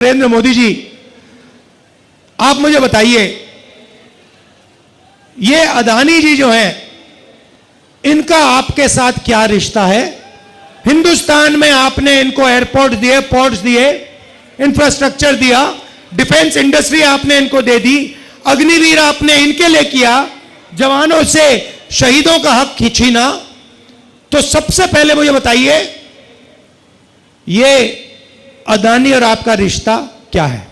नरेंद्र मोदी जी, आप मुझे बताइए, ये अदानी जी जो हैं, इनका आपके साथ क्या रिश्ता है? हिंदुस्तान में आपने इनको एयरपोर्ट दिए, पोर्ट्स दिए, इंफ्रास्ट्रक्चर दिया, डिफेंस इंडस्ट्री आपने इनको दे दी, अग्निवीर आपने इनके लिए किया, जवानों से शहीदों का हक खींचीना। तो सबसे पहले मुझे बताइए, ये अदानी और आपका रिश्ता क्या है?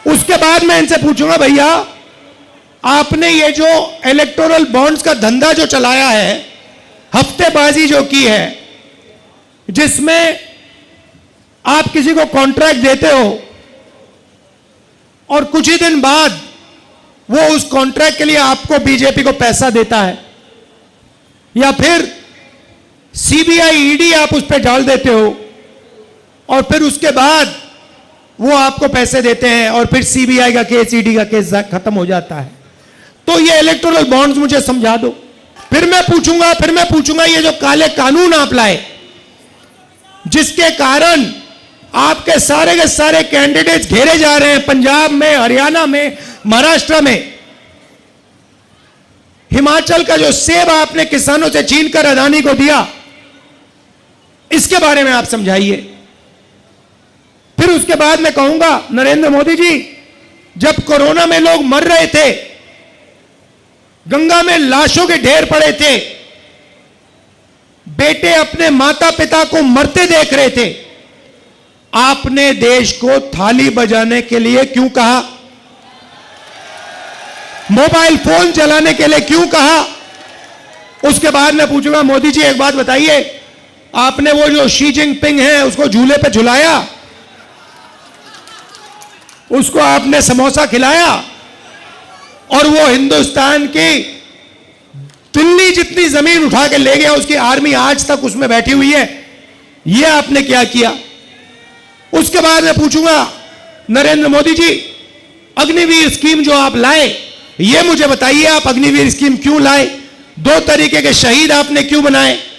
उसके बाद मैं इनसे पूछूंगा, भैया आपने ये जो इलेक्टोरल बॉन्ड्स का धंधा जो चलाया है, हफ्तेबाजी जो की है, जिसमें आप किसी को कॉन्ट्रैक्ट देते हो और कुछ ही दिन बाद वो उस कॉन्ट्रैक्ट के लिए आपको बीजेपी को पैसा देता है, या फिर सीबीआई ईडी आप उस पर डाल देते हो और फिर उसके बाद वो आपको पैसे देते हैं और फिर सीबीआई का केस, ईडी का केस खत्म हो जाता है। तो ये इलेक्टोरल बॉन्ड्स मुझे समझा दो। फिर मैं पूछूंगा ये जो काले कानून आप लाए, जिसके कारण आपके सारे के सारे कैंडिडेट्स घेरे जा रहे हैं, पंजाब में, हरियाणा में, महाराष्ट्र में। हिमाचल का जो सेब आपने किसानों से छीनकर अदानी को दिया, इसके बारे में आप समझाइए। फिर उसके बाद मैं कहूंगा, नरेंद्र मोदी जी, जब कोरोना में लोग मर रहे थे, गंगा में लाशों के ढेर पड़े थे, बेटे अपने माता पिता को मरते देख रहे थे, आपने देश को थाली बजाने के लिए क्यों कहा? मोबाइल फोन चलाने के लिए क्यों कहा? उसके बाद मैं पूछूंगा, मोदी जी एक बात बताइए, आपने वो जो शी जिनपिंग है उसको झूले पे झुलाया, उसको आपने समोसा खिलाया, और वो हिंदुस्तान की दिल्ली जितनी जमीन उठा के ले गया, उसकी आर्मी आज तक उसमें बैठी हुई है। ये आपने क्या किया? उसके बाद मैं पूछूंगा, नरेंद्र मोदी जी, अग्निवीर स्कीम जो आप लाए, ये मुझे बताइए, आप अग्निवीर स्कीम क्यों लाए? 2 तरीके के शहीद आपने क्यों बनाए?